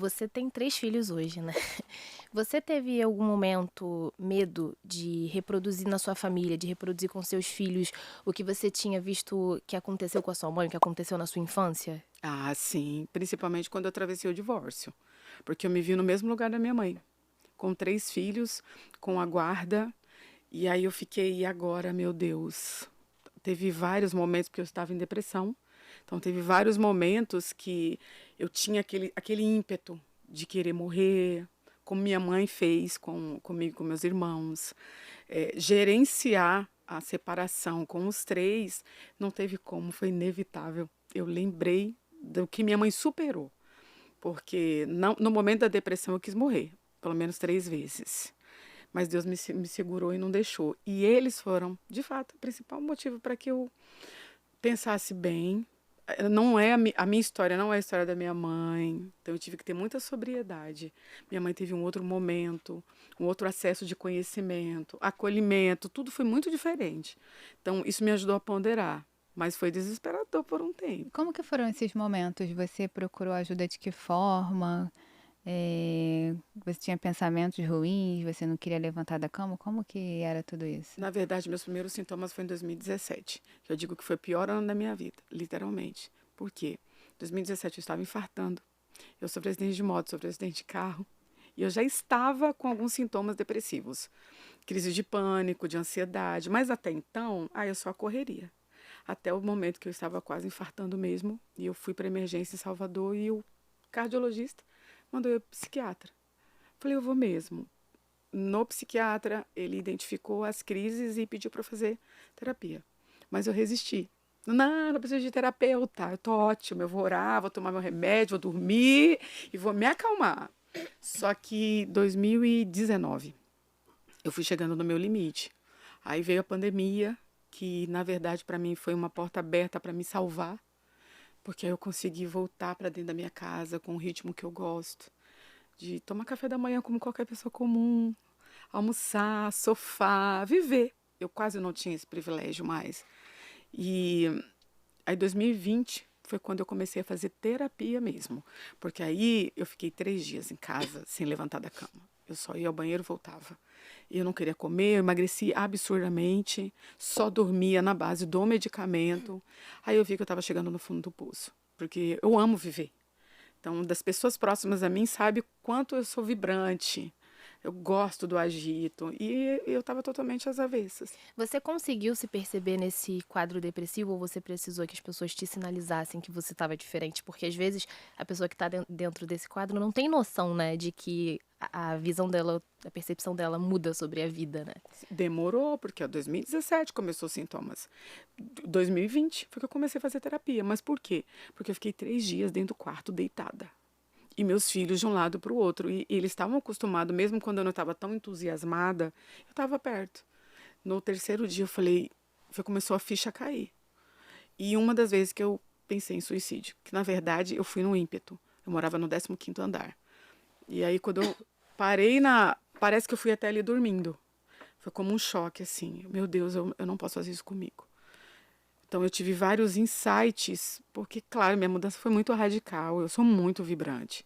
Você tem 3 filhos hoje, né. Você teve algum momento medo de reproduzir na sua família, de reproduzir com seus filhos o que você tinha visto que aconteceu com a sua mãe, o que aconteceu na sua infância? Ah, sim, principalmente quando eu atravessei o divórcio, porque eu me vi no mesmo lugar da minha mãe, com 3 filhos, com a guarda, e aí eu fiquei: "E agora, meu Deus?". Teve vários momentos, porque eu estava em depressão, então teve vários momentos que eu tinha aquele ímpeto de querer morrer, como minha mãe fez comigo, com meus irmãos. Gerenciar a separação com os 3 não teve como, foi inevitável. Eu lembrei do que minha mãe superou, porque não, no momento da depressão eu quis morrer, pelo menos 3 vezes. Mas Deus me segurou e não deixou. E eles foram, de fato, o principal motivo para que eu pensasse bem. Não é a minha história não é a história da minha mãe, então eu tive que ter muita sobriedade. Minha mãe teve um outro momento, um outro acesso de conhecimento, acolhimento, tudo foi muito diferente. Então isso me ajudou a ponderar, mas foi desesperador por um tempo. Como que foram esses momentos? Você procurou ajuda de que forma? Você tinha pensamentos ruins, você não queria levantar da cama? Como que era tudo isso? Na verdade, meus primeiros sintomas foi em 2017, que eu digo que foi o pior ano da minha vida, literalmente. Por quê? Em 2017 eu estava infartando. Eu sofri acidente de moto, sofri acidente de carro. E eu já estava com alguns sintomas depressivos. Crise de pânico, de ansiedade. Mas até então, eu só correria. Até o momento que eu estava quase infartando mesmo. E eu fui para emergência em Salvador e o cardiologista mandou eu para psiquiatra. Falei, eu vou mesmo. No psiquiatra, ele identificou as crises e pediu para fazer terapia. Mas eu resisti. Não, não preciso de terapeuta. Eu tô ótimo, eu vou orar, vou tomar meu remédio, vou dormir e vou me acalmar. Só que 2019, eu fui chegando no meu limite. Aí veio a pandemia, que na verdade para mim foi uma porta aberta para me salvar, porque aí eu consegui voltar para dentro da minha casa com o ritmo que eu gosto, de tomar café da manhã como qualquer pessoa comum, almoçar, sofá, viver. Eu quase não tinha esse privilégio mais. E aí 2020 foi quando eu comecei a fazer terapia mesmo. Porque aí eu fiquei 3 dias em casa sem levantar da cama. Eu só ia ao banheiro e voltava. E eu não queria comer, eu emagreci absurdamente, só dormia na base do medicamento. Aí eu vi que eu estava chegando no fundo do poço. Porque eu amo viver. Então, das pessoas próximas a mim sabe quanto eu sou vibrante. Eu gosto do agito. E eu estava totalmente às avessas. Você conseguiu se perceber nesse quadro depressivo ou você precisou que as pessoas te sinalizassem que você estava diferente? Porque às vezes a pessoa que está dentro desse quadro não tem noção, né, de que a visão dela, a percepção dela muda sobre a vida, né. Demorou, porque 2017 começou os sintomas. 2020 foi que eu comecei a fazer terapia. Mas por quê? Porque eu fiquei 3 dias dentro do quarto deitada. E meus filhos de um lado para o outro. E eles estavam acostumados, mesmo quando eu não estava tão entusiasmada, eu estava perto. No terceiro dia eu falei, começou a ficha a cair. E uma das vezes que eu pensei em suicídio, que na verdade eu fui no ímpeto. Eu morava no 15º andar. E aí quando eu parei parece que eu fui até ali dormindo. Foi como um choque, assim. Meu Deus, eu não posso fazer isso comigo. Então eu tive vários insights, porque, claro, minha mudança foi muito radical. Eu sou muito vibrante.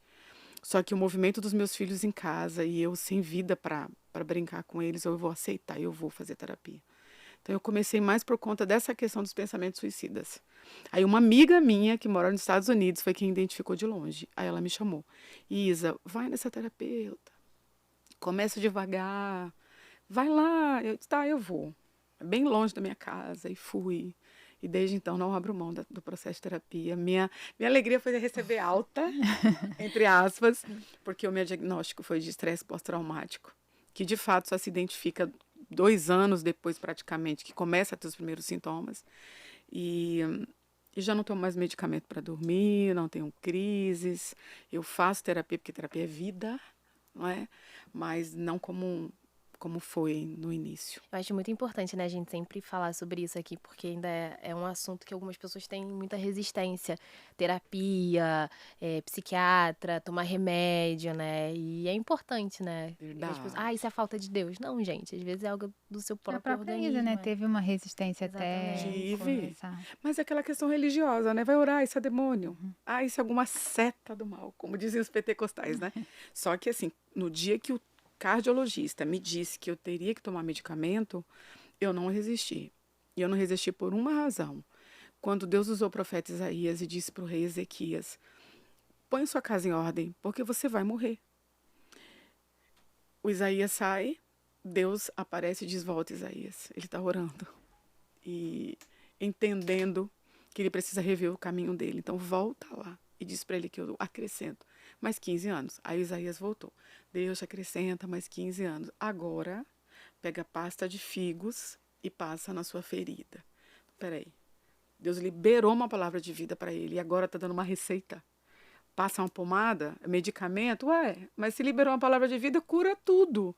Só que o movimento dos meus filhos em casa e eu sem vida para brincar com eles, eu vou aceitar, eu vou fazer terapia. Então eu comecei mais por conta dessa questão dos pensamentos suicidas. Aí uma amiga minha que mora nos Estados Unidos foi quem identificou de longe. Aí ela me chamou. Isa, vai nessa terapeuta. Começa devagar. Vai lá. Eu disse, tá, eu vou. É bem longe da minha casa e fui. E desde então não abro mão do processo de terapia. Minha alegria foi receber alta, entre aspas, porque o meu diagnóstico foi de estresse pós-traumático, que de fato só se identifica 2 anos depois praticamente que começa a ter os primeiros sintomas. E, e já não tomo mais medicamento para dormir, não tenho crises. Eu faço terapia porque terapia é vida, não é? Mas não como como foi no início. Eu acho muito importante, né, a gente sempre falar sobre isso aqui, porque ainda é um assunto que algumas pessoas têm muita resistência. Terapia, psiquiatra, tomar remédio, né? E é importante, né? E as pessoas, Verdade. isso é falta de Deus. Não, gente, às vezes é algo do seu A próprio própria Isa, organismo. né, teve uma resistência até Exatamente. Tive. começar. Mas é aquela questão religiosa, né? Vai orar, isso é demônio. Isso é alguma seta do mal, como dizem os pentecostais, né? Só que assim, no dia que o cardiologista me disse que eu teria que tomar medicamento, eu não resisti. E eu não resisti por uma razão. Quando Deus usou o profeta Isaías e disse para o rei Ezequias: põe sua casa em ordem, porque você vai morrer. O Isaías sai, Deus aparece e diz: volta, Isaías. Ele está orando e entendendo que ele precisa rever o caminho dele. Então volta lá e diz para ele que eu acrescento mais 15 anos. Aí Isaías voltou. Deus acrescenta mais 15 anos. Agora pega pasta de figos e passa na sua ferida. Peraí. Deus liberou uma palavra de vida para ele e agora está dando uma receita. Passa uma pomada, medicamento, mas se liberou uma palavra de vida, cura tudo.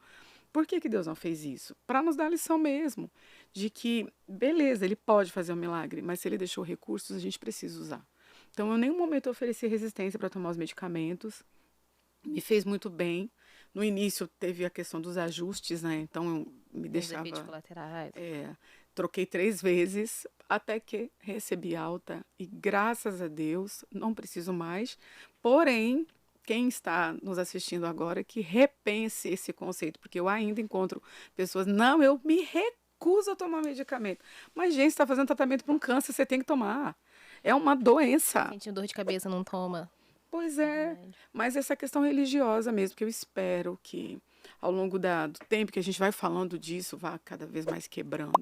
Por que Deus não fez isso? Para nos dar a lição mesmo, de que, beleza, ele pode fazer um milagre, mas se ele deixou recursos, a gente precisa usar. Então, eu em nenhum momento ofereci resistência para tomar os medicamentos, me fez muito bem. No início, teve a questão dos ajustes, né? Então, eu me Os deixava... efeitos colaterais. Troquei 3 vezes até que recebi alta e graças a Deus não preciso mais. Porém, quem está nos assistindo agora que repense esse conceito, porque eu ainda encontro pessoas, não, eu me recuso a tomar medicamento. Mas, gente, você está fazendo tratamento para um câncer, você tem que tomar. É uma doença. Sentindo dor de cabeça, não toma. Pois é, Remédio. mas essa questão religiosa mesmo, que eu espero que ao longo do tempo que a gente vai falando disso, vá cada vez mais quebrando.